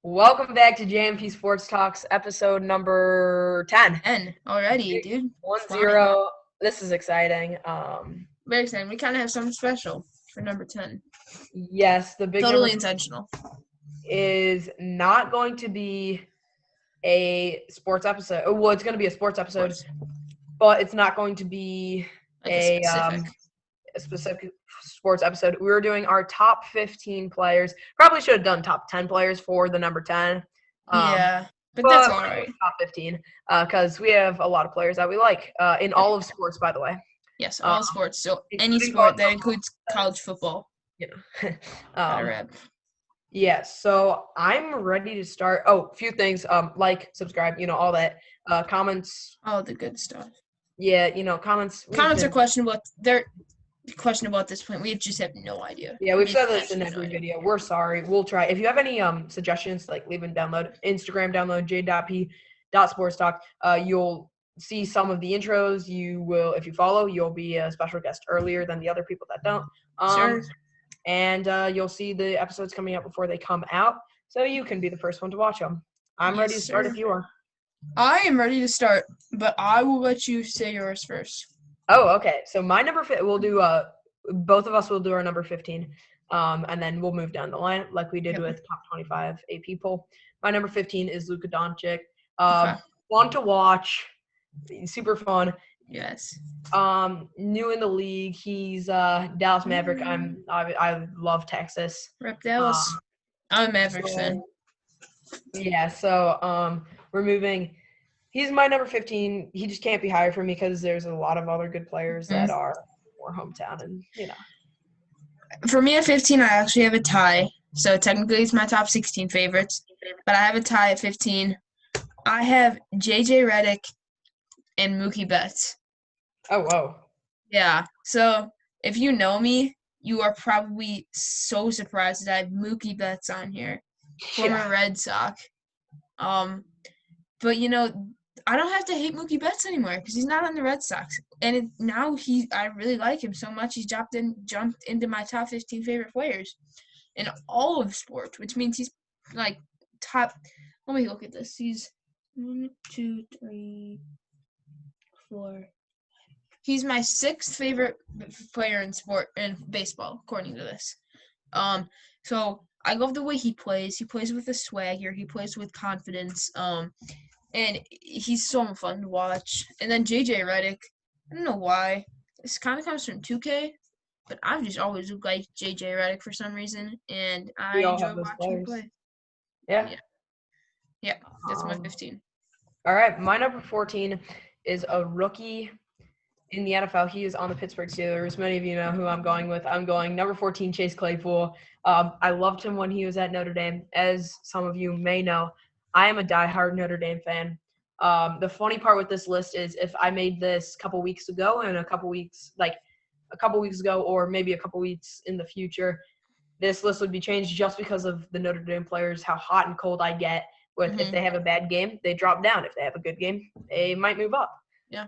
Welcome back to j.p. Sports Talks, episode number 10. 10 already, dude. 1-0. This is exciting. Very exciting. We kind of have something special for number 10. Yes, the big Totally number intentional. is not going to be a sports episode. Well, it's going to be a sports episode, but it's not going to be Like a specific sports episode. We were doing our top 15 players. Probably should have done top 10 players for the number 10. Yeah, but that's all right. Top 15 because we have a lot of players that we like in all of sports, by the way. Yes, all sports. So any sport that includes college football. Yeah. Yeah, so I'm ready to start. Oh, a few things. Like, subscribe, all that. Comments. All the good stuff. Yeah, comments. Comments are questionable. They're questionable at this point. We just have no idea. Yeah, we've said this in every video. We're sorry. We'll try. If you have any suggestions, like leave and download. Instagram download j.p.sportstalk. You'll see some of the intros. You will, if you follow, you'll be a special guest earlier than the other people that don't. Sure. And you'll see the episodes coming out before they come out, so you can be the first one to watch them. I'm ready to start if you are. I am ready to start, but I will let you say yours first. Oh, okay. So my number we'll do both of us will do our number 15, and then we'll move down the line like we did with top 25 AP poll. My number 15 is Luka Doncic. Fun to watch, super fun. Yes. New in the league. He's Dallas Maverick. I love Texas. Rep Dallas. I'm a Mavericks fan. Yeah, so we're moving. He's my number 15. He just can't be higher for me because there's a lot of other good players that are more hometown and For me at 15, I actually have a tie. So technically it's my top 16 favorites, but I have a tie at 15. I have J.J. Redick and Mookie Betts. Oh, whoa. Yeah. So if you know me, you are probably so surprised that I have Mookie Betts on here, former Red Sox. But I don't have to hate Mookie Betts anymore because he's not on the Red Sox, and I really like him so much. He's jumped into my top 15 favorite players in all of sports, which means he's like top. Let me look at this. He's 1, 2, 3, 4. He's my 6th favorite player in baseball, according to this. So I love the way he plays. He plays with a swagger. He plays with confidence. And he's so fun to watch. And then J.J. Redick, I don't know why. This kind of comes from 2K, but I've just always liked J.J. Redick for some reason, and I enjoy watching him play. Yeah, that's my 15. All right, my number 14 is a rookie in the NFL. He is on the Pittsburgh Steelers. Many of you know who I'm going with. I'm going number 14, Chase Claypool. I loved him when he was at Notre Dame. As some of you may know, I am a diehard Notre Dame fan. The funny part with this list is if I made this a couple weeks ago or maybe a couple weeks in the future, this list would be changed just because of the Notre Dame players, how hot and cold I get with if they have a bad game, they drop down. If they have a good game, they might move up. Yeah.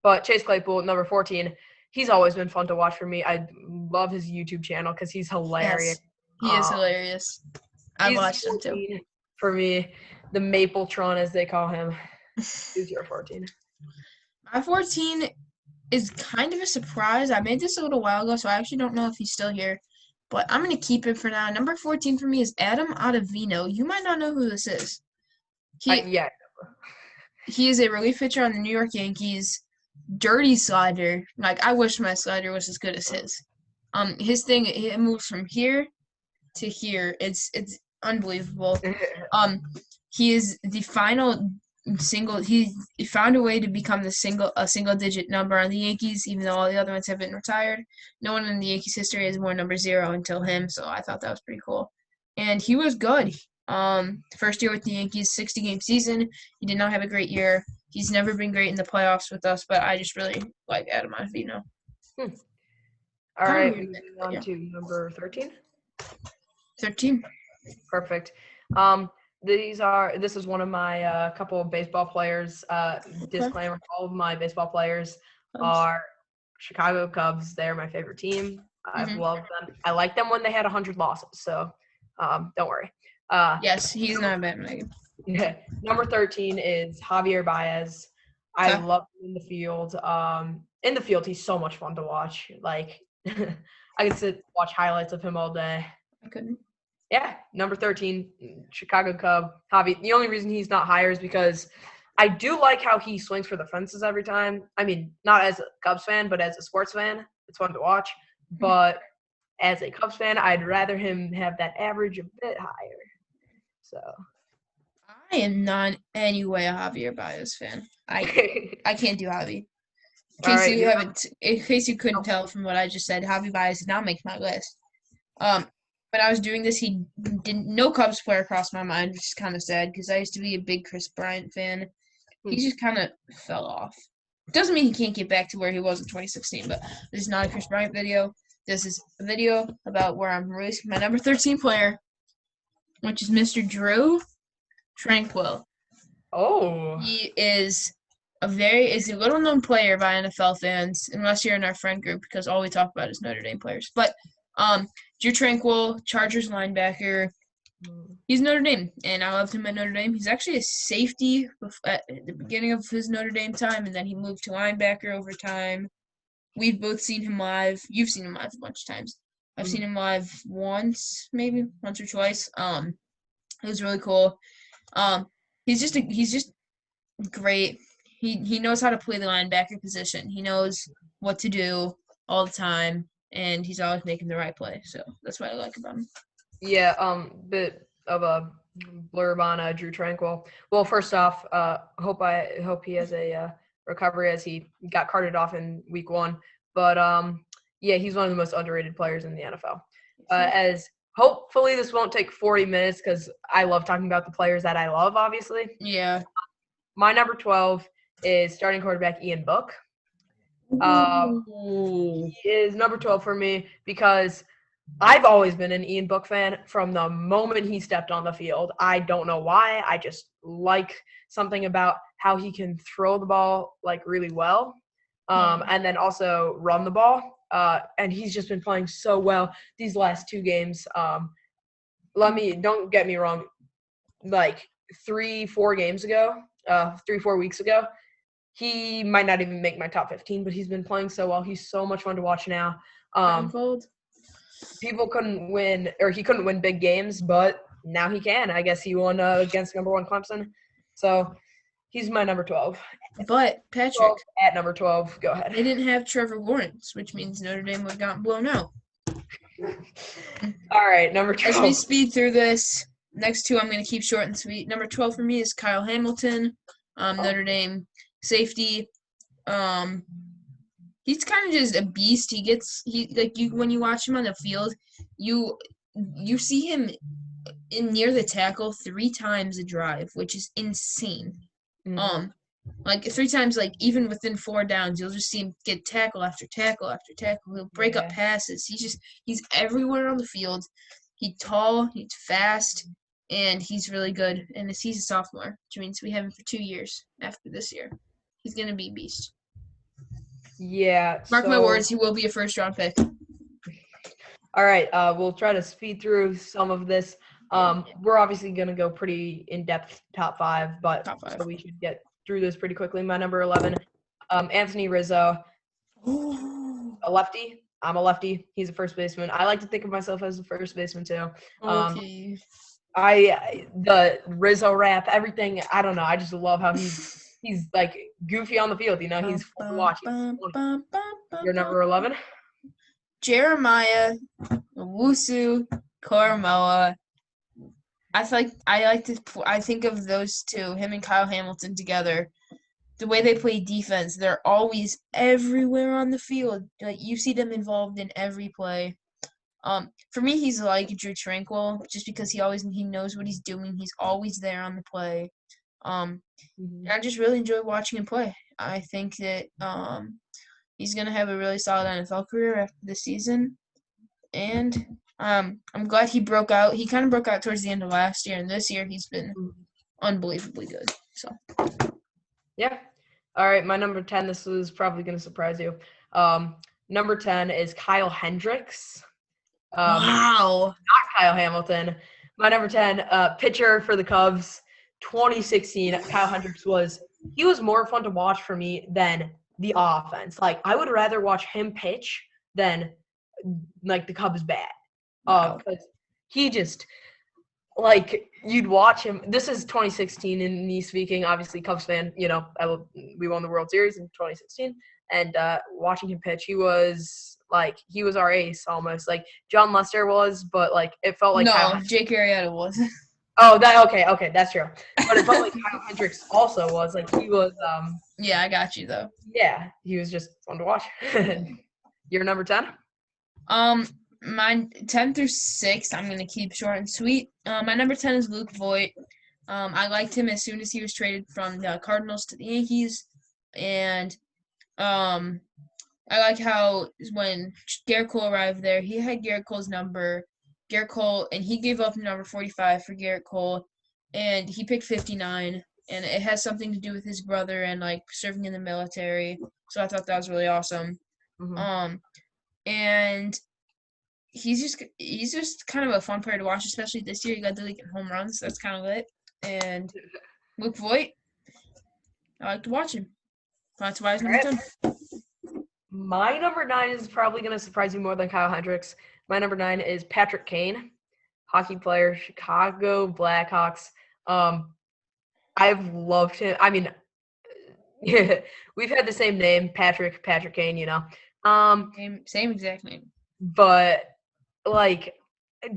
But Chase Claypool, number 14, he's always been fun to watch for me. I love his YouTube channel because he's hilarious. Yes, he is hilarious. I watched him too. For me, the Mapletron, as they call him. Who's your 14? My 14 is kind of a surprise. I made this a little while ago, so I actually don't know if he's still here. But I'm going to keep it for now. Number 14 for me is Adam Ottavino. You might not know who this is. He is a relief pitcher on the New York Yankees. Dirty slider. Like, I wish my slider was as good as his. His thing, it moves from here to here. It's unbelievable. He is the final single. He found a way to become a single digit number on the Yankees, even though all the other ones have been retired. No one in the Yankees history has worn number 0 until him, so I thought that was pretty cool. And he was good. First year with the Yankees, 60-game season. He did not have a great year. He's never been great in the playoffs with us, but I just really like Adam Ottavino. All right, moving on to number 13. 13. Perfect. This is one of my couple of baseball players. Disclaimer: all of my baseball players are Chicago Cubs. They're my favorite team. I've loved them. I liked them when they had 100 losses. So don't worry. Yes, he's not a bandwagon. Number 13 is Javier Baez. I Okay. love him in the field. In the field, he's so much fun to watch. Like, I could sit watch highlights of him all day. I couldn't. Yeah, number 13, Chicago Cub, Javi. The only reason he's not higher is because I do like how he swings for the fences every time. I mean, not as a Cubs fan, but as a sports fan, it's fun to watch. But as a Cubs fan, I'd rather him have that average a bit higher. So I am not in any way a Javier Baez fan. I can't do Javi. All right, In case you couldn't tell from what I just said, Javi Baez did not make my list. When I was doing this, he didn't. No Cubs player crossed my mind, which is kind of sad because I used to be a big Chris Bryant fan. He just kind of fell off. Doesn't mean he can't get back to where he was in 2016, but this is not a Chris Bryant video. This is a video about where I'm releasing my number 13 player, which is Mr. Drew Tranquil. Oh. He is a little known player by NFL fans, unless you're in our friend group, because all we talk about is Notre Dame players. But Drew Tranquil, Chargers linebacker. He's Notre Dame, and I loved him at Notre Dame. He's actually a safety at the beginning of his Notre Dame time, and then he moved to linebacker over time. We've both seen him live. You've seen him live a bunch of times. I've seen him live once or twice. It was really cool. He's just great. He knows how to play the linebacker position. He knows what to do all the time, and he's always making the right play. So that's what I like about him. Yeah, bit of a blurb on Drew Tranquil. Well, first off, hope he has a recovery as he got carted off in week 1. But yeah, he's one of the most underrated players in the NFL. As hopefully this won't take 40 minutes because I love talking about the players that I love, obviously. Yeah. My number 12 is starting quarterback Ian Book. He is number 12 for me because I've always been an Ian Book fan from the moment he stepped on the field. I don't know why. I just like something about how he can throw the ball like really well, and then also run the ball. And he's just been playing so well these last 2 games. Don't get me wrong, like 3-4 weeks ago, he might not even make my top 15, but he's been playing so well. He's so much fun to watch now. People couldn't win, or he couldn't win big games, but now he can. I guess he won against number 1 Clemson. So he's my number 12. But, Patrick. At number 12, go ahead. They didn't have Trevor Lawrence, which means Notre Dame would have gotten blown out. All right, number 12. As we speed through this, next 2 I'm going to keep short and sweet. Number 12 for me is Kyle Hamilton, Notre Dame safety. He's kind of just a beast. When you watch him on the field, you see him near the tackle 3 times a drive, which is insane. Like 3 times, like even within 4 downs, you'll just see him get tackle after tackle after tackle. He'll break up passes. He's everywhere on the field. He's tall, he's fast, and he's really good. And he's a sophomore, which means we have him for 2 years after this year. He's gonna be a beast. Yeah. Mark my words, he will be a first-round pick. All right, we'll try to speed through some of this. We're obviously going to go pretty in-depth top 5, but so we should get through this pretty quickly. My number 11, Anthony Rizzo, a lefty. I'm a lefty. He's a first baseman. I like to think of myself as a first baseman too. Okay. The Rizzo rap, everything. I don't know. I just love how he's like goofy on the field. You know, he's fun to watch. Your number 11. Jeremiah Owusu Koromoa. I think of those 2, him and Kyle Hamilton together. The way they play defense, they're always everywhere on the field. Like you see them involved in every play. For me, he's like Drew Tranquil, just because he knows what he's doing. He's always there on the play. I just really enjoy watching him play. I think that he's gonna have a really solid NFL career after this season, and I'm glad he broke out. He kind of broke out towards the end of last year, and this year he's been unbelievably good. So, yeah. All right, my number 10. This is probably gonna surprise you. Number 10 is Kyle Hendricks. Wow. Not Kyle Hamilton. My number 10, pitcher for the Cubs, 2016. Kyle Hendricks he was more fun to watch for me than the offense. Like, I would rather watch him pitch than like the Cubs bat. Wow. Because he just like you'd watch him. This is 2016 in me speaking, obviously Cubs fan. We won the World Series in 2016, and watching him pitch, he was our ace almost. Like John Lester was, but like it felt like No, Jake Arrieta was. Oh, that okay, that's true. But it felt like Kyle Hendricks also was like he was. Yeah, I got you though. Yeah, he was just fun to watch. You're number 10. My 10 through 6, I'm gonna keep short and sweet. My number 10 is Luke Voigt. I liked him as soon as he was traded from the Cardinals to the Yankees, and I like how when Garrett Cole arrived there, he had Garrett Cole's number. Garrett Cole, and he gave up number 45 for Garrett Cole, and he picked 59, and it has something to do with his brother and like serving in the military. So I thought that was really awesome. Mm-hmm. And he's just kind of a fun player to watch, especially this year. He got the league in home runs. That's kind of lit. And Luke Voigt, I like to watch him. That's why he's number 10. My number 9 is probably going to surprise you more than Kyle Hendricks. My number 9 is Patrick Kane, hockey player, Chicago Blackhawks. I've loved him. I mean, yeah, we've had the same name, Patrick Kane, Same exact name. But like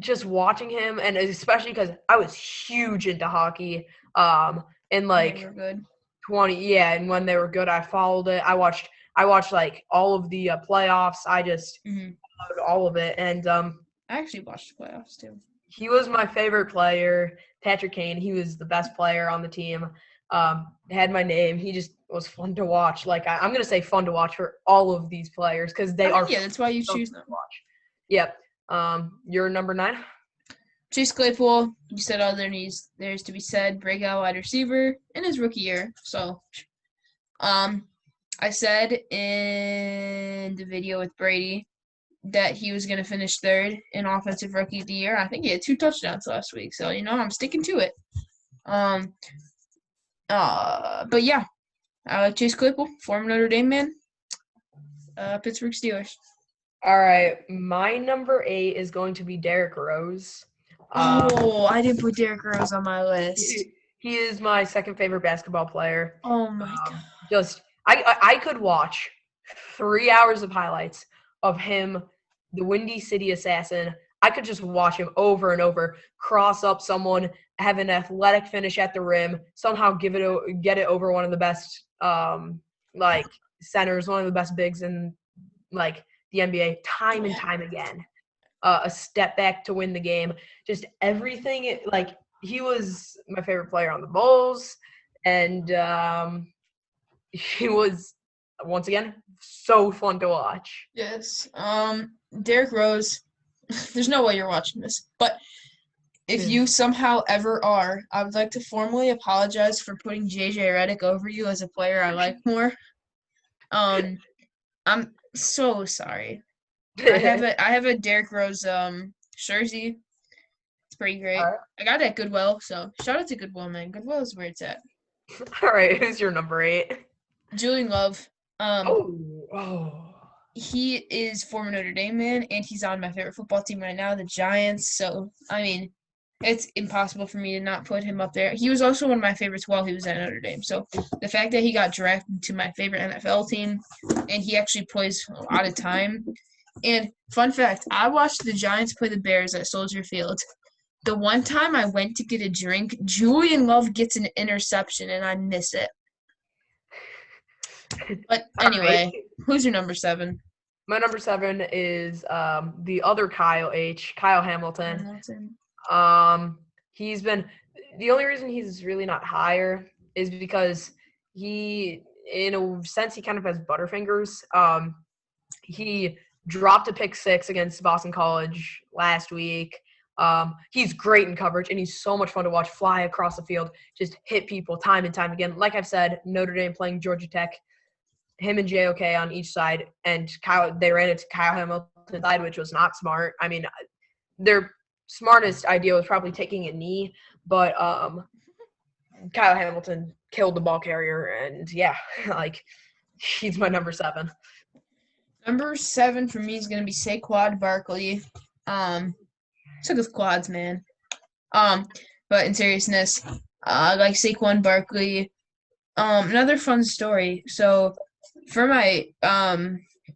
just watching him, and especially because I was huge into hockey, and like They were good. 20, yeah, and when they were good, I followed it. I watched like all of the playoffs. I just loved all of it, and I actually watched the playoffs too. he was my favorite player, Patrick Kane. He was the best player on the team. Had my name. He just was fun to watch. Like I'm gonna say fun to watch for all of these players because they are. Yeah, that's why you so choose fun them. to watch. Yep. You're number 9. Chase Claypool, you said all there's to be said, breakout wide receiver in his rookie year. So, I said in the video with Brady that he was going to finish third in offensive rookie of the year. I think he had 2 touchdowns last week. So, I'm sticking to it. But yeah, I like Chase Claypool, former Notre Dame man, Pittsburgh Steelers. All right, my number 8 is going to be Derrick Rose. I didn't put Derrick Rose on my list. He is my second favorite basketball player. Oh my god! Just I could watch 3 hours of highlights of him, the Windy City Assassin. I could just watch him over and over, cross up someone, have an athletic finish at the rim, somehow get it over one of the best centers, one of the best bigs in like the NBA, time and time again. A step back to win the game, just everything. Like he was my favorite player on the Bulls, and he was once again so fun to watch. Yes. Derrick Rose. There's no way you're watching this, but if you somehow ever are, I would like to formally apologize for putting JJ Redick over you as a player I like more. I'm so sorry. I have a Derrick Rose jersey. It's pretty great. Right. I got it at Goodwill, so shout out to Goodwill, man. Goodwill is where it's at. All right, who's your number 8? Julian Love. Oh. He is former Notre Dame man, and he's on my favorite football team right now, the Giants. So, I mean, it's impossible for me to not put him up there. He was also one of my favorites while he was at Notre Dame. So, the fact that he got drafted to my favorite NFL team, and he actually plays a lot of time. And fun fact, I watched the Giants play the Bears at Soldier Field. The one time I went to get a drink, Julian Love gets an interception, and I miss it. But anyway, who's your number 7? My number 7 is the other Kyle Hamilton. He's been the only reason he's really not higher is because he, in a sense, he kind of has butterfingers. He dropped a pick 6 against Boston College last week. He's great in coverage, and he's so much fun to watch fly across the field, just hit people time and time again. Like I've said, Notre Dame playing Georgia Tech, him and JOK on each side, and they ran it to Kyle Hamilton's side, which was not smart. I mean, they're smartest idea was probably taking a knee, but Kyle Hamilton killed the ball carrier, and yeah, like he's my number 7. Number 7 for me is gonna be Saquon Barkley. Took his quads, man. But in seriousness, like Saquon Barkley. Another fun story. So for my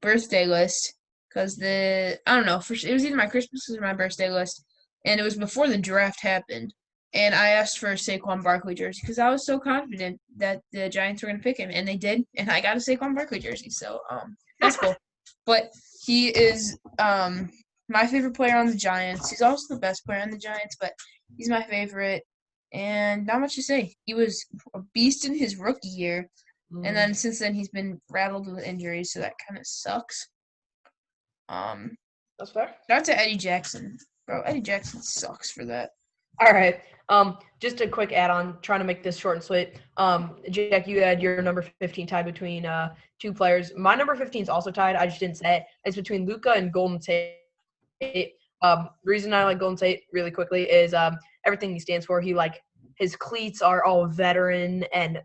birthday list, because I don't know, it was either my Christmas or my birthday list, and it was before the draft happened. And I asked for a Saquon Barkley jersey because I was so confident that the Giants were gonna pick him, and they did, and I got a Saquon Barkley jersey. So that's cool. But he is my favorite player on the Giants. He's also the best player on the Giants, but he's my favorite. And not much to say. He was a beast in his rookie year, and then since then he's been rattled with injuries, so that kind of sucks. That's fair. Shout out to Eddie Jackson, bro. Eddie Jackson sucks for that. All right. Just a quick add-on, trying to make this short and sweet. Jack, you had your number 15 tied between 2 players. My number 15 is also tied. I just didn't say it. It's between Luka and Golden Tate. Reason I like Golden Tate really quickly is everything he stands for. His cleats are all veteran and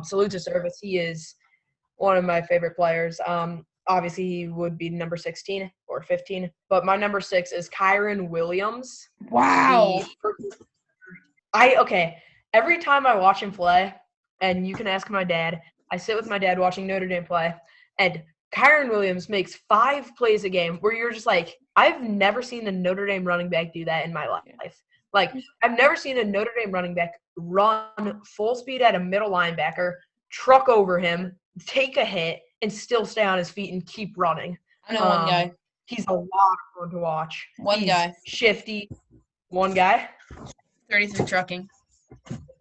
salute to service. He is one of my favorite players. Obviously he would be number 16 or 15, but my number 6 is Kyron Williams. Wow. Every time I watch him play, and you can ask my dad, I sit with my dad watching Notre Dame play, and Kyron Williams makes 5 plays a game where you're just like, I've never seen a Notre Dame running back do that in my life. Like, I've never seen a Notre Dame running back run full speed at a middle linebacker, truck over him, take a hit, and still stay on his feet and keep running. I know one guy. He's a lot of fun to watch. One guy. Shifty. One guy? 33 trucking.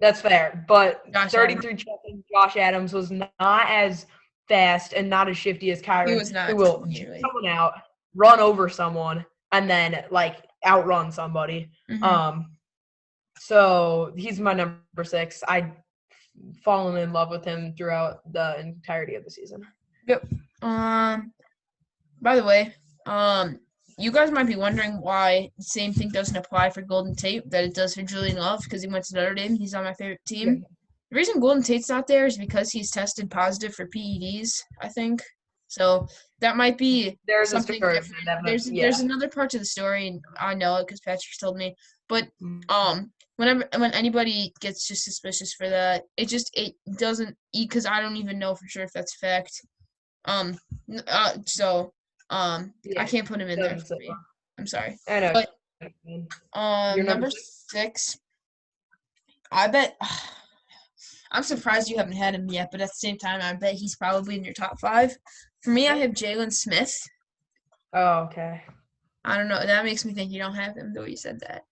That's fair. But Josh 33 trucking, Josh Adams was not as fast and not as shifty as Kyron. He was not. Who will get someone out, run over someone, and then, outrun somebody. Mm-hmm. So he's my number 6. I've fallen in love with him throughout the entirety of the season. Yep. By the way, you guys might be wondering why the same thing doesn't apply for Golden Tate that it does for Julian Love because he went to Notre Dame. He's on my favorite team. Yeah. The reason Golden Tate's not there is because he's tested positive for PEDs, I think. So that might be something different. There's another part to the story, and I know it because Patrick's told me. But when anybody gets just suspicious for that, it doesn't because I don't even know for sure if that's fact. I can't put him in there for me. I'm sorry. I know. But number 6, I bet. I'm surprised you haven't had him yet, but at the same time, I bet he's probably in your top 5. For me, I have Jalen Smith. Oh, okay. I don't know. That makes me think you don't have him, the way you said that.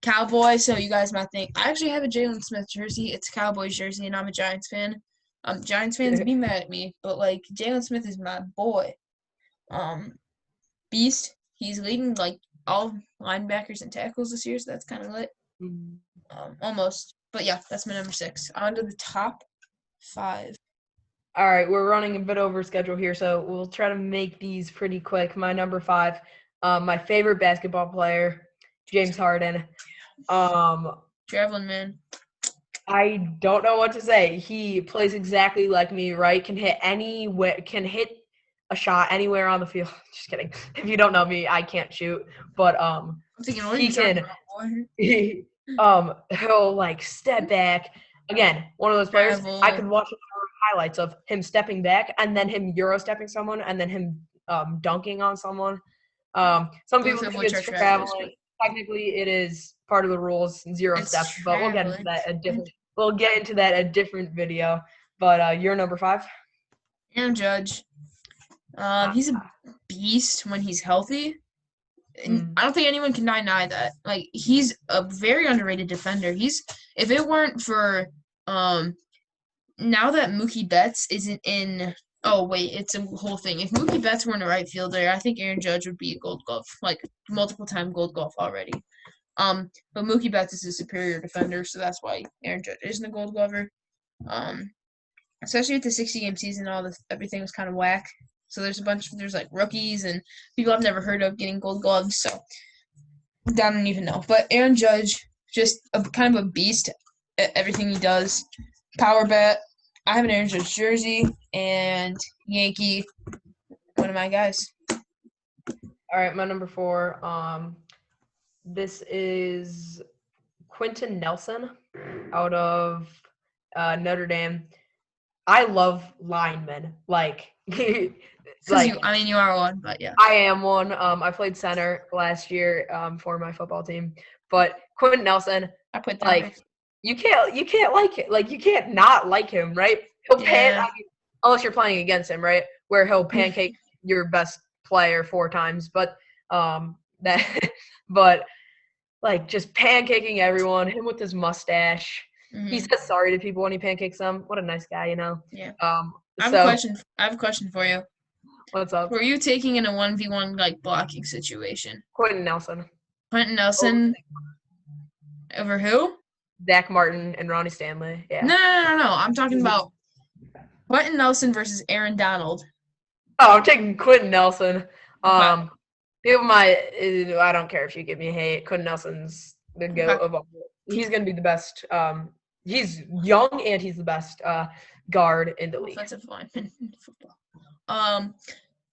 Cowboy, so you guys might think, I actually have a Jalen Smith jersey. It's a Cowboys jersey, and I'm a Giants fan. Giants fans be mad at me, but, Jalen Smith is my boy. Beast. He's leading, all linebackers and tackles this year, so that's kind of lit. Almost. But, yeah, that's my number 6. On to the top 5. All right, we're running a bit over schedule here, so we'll try to make these pretty quick. My number 5, my favorite basketball player, James Harden. Traveling man. I don't know what to say. He plays exactly like me, right? Can hit a shot anywhere on the field. Just kidding. If you don't know me, I can't shoot, but I'm thinking, what are you talking about, boy? He'll step back. Again, one of those players I could watch highlights of him stepping back and then him Euro stepping someone and then him dunking on someone. Some people think it's traveling. Technically, it is part of the rules, 0 steps, but we'll get into that a different video. But you're number 5? Aaron Judge. He's a beast when he's healthy. And I don't think anyone can deny that. He's a very underrated defender. If it weren't for now that Mookie Betts isn't in – oh, wait, it's a whole thing. If Mookie Betts weren't a right fielder, I think Aaron Judge would be a Gold Glove, multiple-time Gold Glove already. But Mookie Betts is a superior defender, so that's why Aaron Judge isn't a Gold Glover. Especially with the 60-game season, everything was kind of whack. So there's rookies and people I've never heard of getting Gold Gloves. So I don't even know. But Aaron Judge, just kind of a beast at everything he does. Power bat. I have an Aaron Judge jersey and Yankee, one of my guys. All right, my number 4. This is Quentin Nelson out of Notre Dame. I love linemen. Like, Because you are one, but yeah. I am one. I played center last year for my football team. But Quentin Nelson, I put that. like, you can't like it. Like, you can't not like him, right? He'll unless you're playing against him, right? Where he'll pancake your best player 4 times. But but like just pancaking everyone. Him with his mustache. Mm-hmm. He says sorry to people when he pancakes them. What a nice guy, you know. Yeah. I have a question for you. What's up? Were you taking in a 1v1 like blocking situation? Quentin Nelson. Quentin Nelson over who? Zach Martin and Ronnie Stanley. Yeah. No. I'm talking about Quentin Nelson versus Aaron Donald. Oh, I'm taking Quentin Nelson. I don't care if you give me hate. Quentin Nelson's the GOAT of all. He's going to be the best. He's young and he's the best guard in the league. Offensive lineman in football.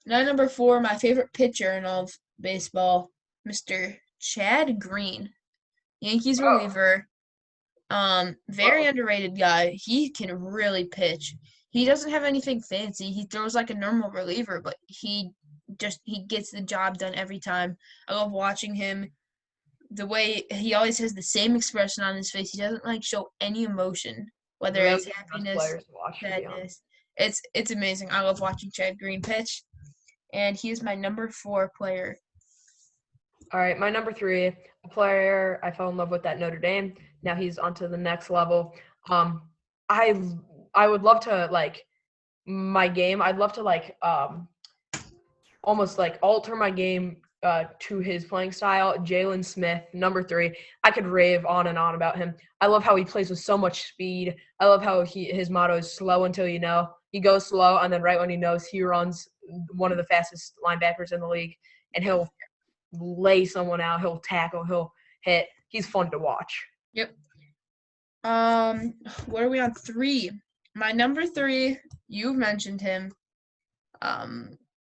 Now number 4, my favorite pitcher in all of baseball, Mr. Chad Green, Yankees reliever. Very underrated guy. He can really pitch. He doesn't have anything fancy. He throws like a normal reliever, but he gets the job done every time. I love watching him. The way he always has the same expression on his face. He doesn't like show any emotion, whether it's happiness, sadness. It's amazing. I love watching Chad Green pitch, and he is my number 4 player. All right, my number 3, a player I fell in love with at Notre Dame. Now he's on to the next level. I would love to my game. I'd love to almost alter my game to his playing style. Jalen Smith, number 3. I could rave on and on about him. I love how he plays with so much speed. I love how his motto is slow until you know. He goes slow, and then right when he knows, he runs one of the fastest linebackers in the league, and he'll lay someone out. He'll tackle. He'll hit. He's fun to watch. Yep. What are we on 3? My number 3, you've mentioned him.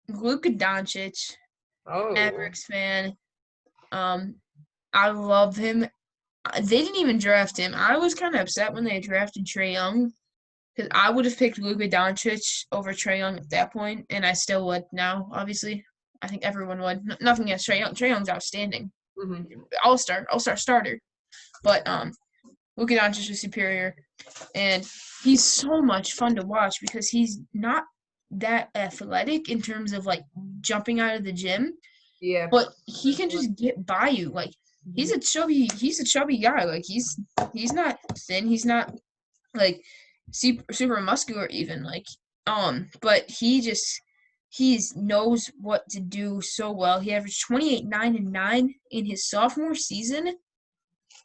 Luka Doncic. Oh. Mavericks fan. I love him. They didn't even draft him. I was kind of upset when they drafted Trae Young because I would have picked Luka Doncic over Trae Young at that point, and I still would now, obviously. I think everyone would. Nothing against Trae Young. Trae Young's outstanding. Mm-hmm. All-star starter. But Luka Doncic is superior, and he's so much fun to watch because he's not that athletic in terms of jumping out of the gym. Yeah. But he can just get by you. He's a chubby guy. He's not thin. He's not super muscular even. But he knows what to do so well. He averaged 28, 9, and 9 in his sophomore season,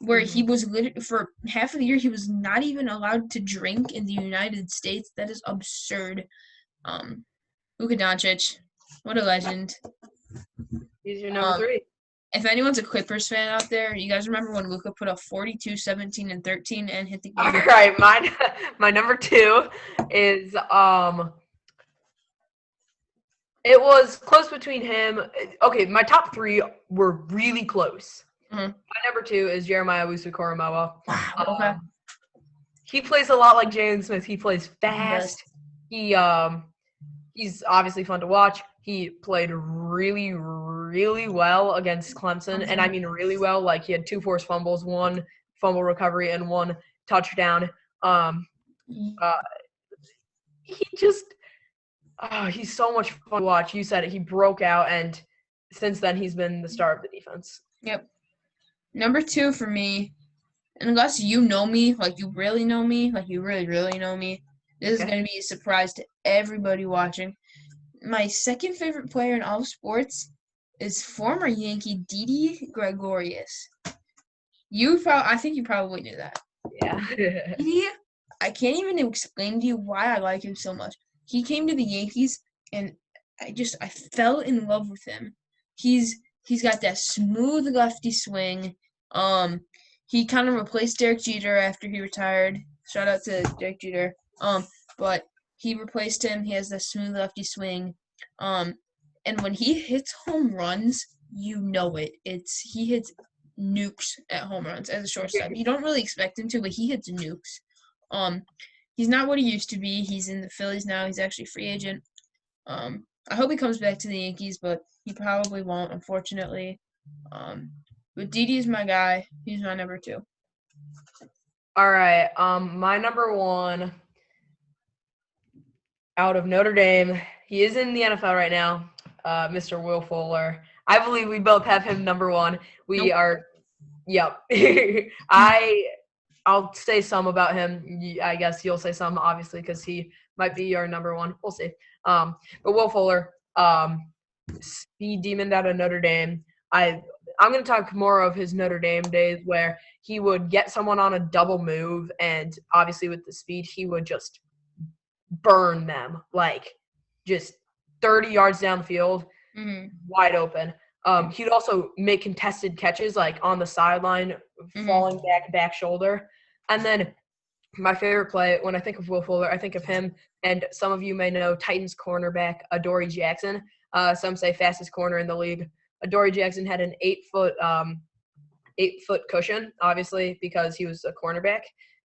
where he was for half of the year he was not even allowed to drink in the United States. That is absurd. Luka Doncic, what a legend. He's your number 3. If anyone's a Clippers fan out there, you guys remember when Luka put up 42, 17, and 13 and hit the game? All right, my number 2 is it was close between him. Okay, my top 3 were really close. Mm-hmm. My number 2 is Jeremiah Owusu-Koramoah. Wow. Okay. He plays a lot like Jalen Smith. He plays fast. He's obviously fun to watch. He played really, really well against Clemson, and I mean really well. He had 2 forced fumbles, 1 fumble recovery, and 1 touchdown. He's so much fun to watch. You said it. He broke out, and since then he's been the star of the defense. Yep. Number 2 for me, unless you know me, you really know me, you really, really know me, this is going to be a surprise to everybody watching. My second favorite player in all of sports is former Yankee Didi Gregorius. I think you probably knew that. Yeah. Didi, I can't even explain to you why I like him so much. He came to the Yankees, and I fell in love with him. He's He's got that smooth lefty swing. He kind of replaced Derek Jeter after he retired. Shout out to Derek Jeter. But he replaced him. He has that smooth lefty swing. And when he hits home runs, you know it. He hits nukes at home runs as a shortstop. You don't really expect him to, but he hits nukes. He's not what he used to be. He's in the Phillies now. He's actually a free agent. I hope he comes back to the Yankees, but he probably won't, unfortunately. But Didi's my guy. He's my number 2. All right. My number 1 out of Notre Dame. He is in the NFL right now. Mr. Will Fuller. I believe we both have him number 1. We Nope. are. Yep. I'll say some about him. I guess you'll say some, obviously, because he might be your number 1. We'll see. But Will Fuller, speed demon out of Notre Dame. I'm going to talk more of his Notre Dame days where he would get someone on a double move, and obviously with the speed, he would just burn them, like just 30 yards down the field, wide open. He'd also make contested catches, like on the sideline, falling back shoulder. And then my favorite play, when I think of Will Fuller, I think of him, and some of you may know Titans cornerback Adoree Jackson. Some say fastest corner in the league. Adoree Jackson had an 8-foot cushion, obviously, because he was a cornerback.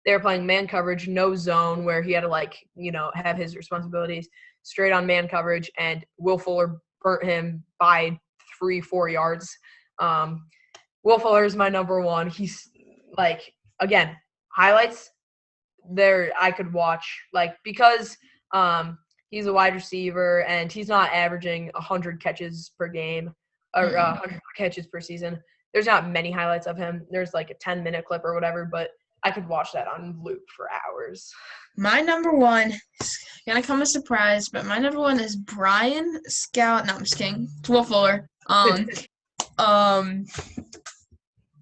They were playing man coverage, no zone, where he had to, have his responsibilities straight on man coverage, and Will Fuller burnt him by 3-4 yards. Will Fuller is my number 1. He's, again, highlights there I could watch, because he's a wide receiver and he's not averaging 100 catches per game or 100 catches per season. There's not many highlights of him. There's a 10-minute clip or whatever, but I could watch that on loop for hours. My number 1 is going to come as a surprise, but my number 1 is Brian Scout. No, I'm just kidding. It's Will Fuller.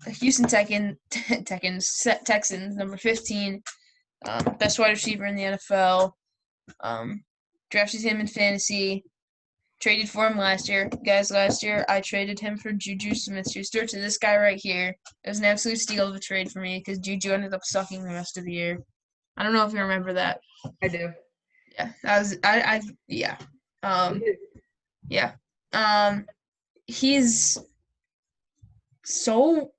Houston Texans, number 15. Best wide receiver in the NFL. Drafted him in fantasy. Traded for him last year. Guys, last year I traded him for Juju Smith-Schuster to this guy right here. It was an absolute steal of a trade for me because Juju ended up sucking the rest of the year. I don't know if you remember that. I do. Yeah, that was yeah. He's so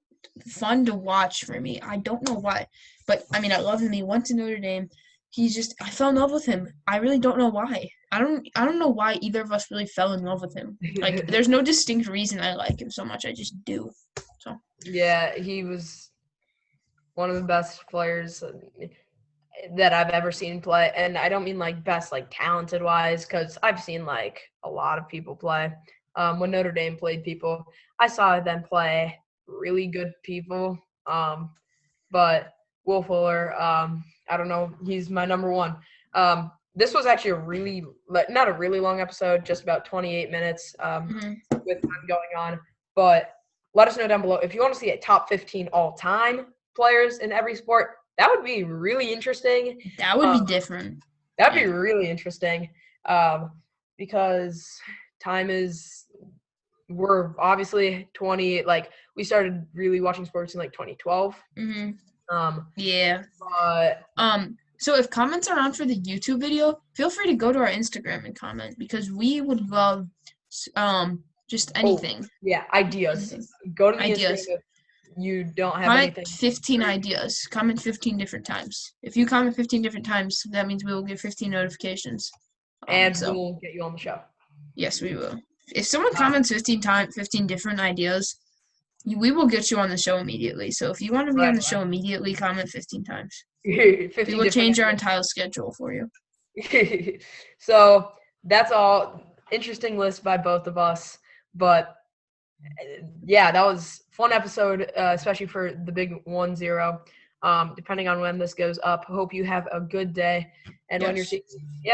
fun to watch for me. I don't know why, but I love him. He went to Notre Dame. I fell in love with him. I really don't know why. I don't know why either of us really fell in love with him. There's no distinct reason I like him so much. I just do. So. Yeah, he was one of the best players that I've ever seen play. And I don't mean best talented wise, because I've seen a lot of people play. When Notre Dame played people, I saw them play really good people. But Will Fuller, I don't know, he's my number 1. This was actually not a really long episode, just about 28 minutes with time going on. But let us know down below if you want to see a top 15 all-time players in every sport. That would be really interesting. That would be different. That would be really interesting because we're obviously 20, we started really watching sports in 2012. Yeah. So if comments are on for the YouTube video, feel free to go to our Instagram and comment because we would love just anything. Ideas. Anything. Go to the Instagram if you don't have anything. 15 ideas. Comment 15 different times. If you comment 15 different times, that means we will get 15 notifications. And we'll get you on the show. Yes, we will. If someone comments 15 different ideas, we will get you on the show immediately. So if you want to be on the show immediately, comment 15 times. We will change our entire schedule for you. So that's all. Interesting list by both of us. But, yeah, that was a fun episode, especially for the big 1-0. Depending on when this goes up, hope you have a good day. And when you're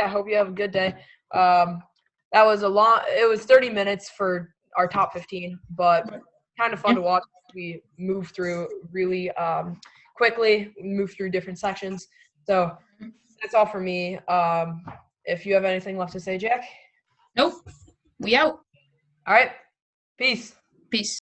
hope you have a good day. That was it was 30 minutes for our top 15, but kind of fun to watch. We moved through really quickly, moved through different sections. So that's all for me. If you have anything left to say, Jack? Nope. We out. All right. Peace. Peace.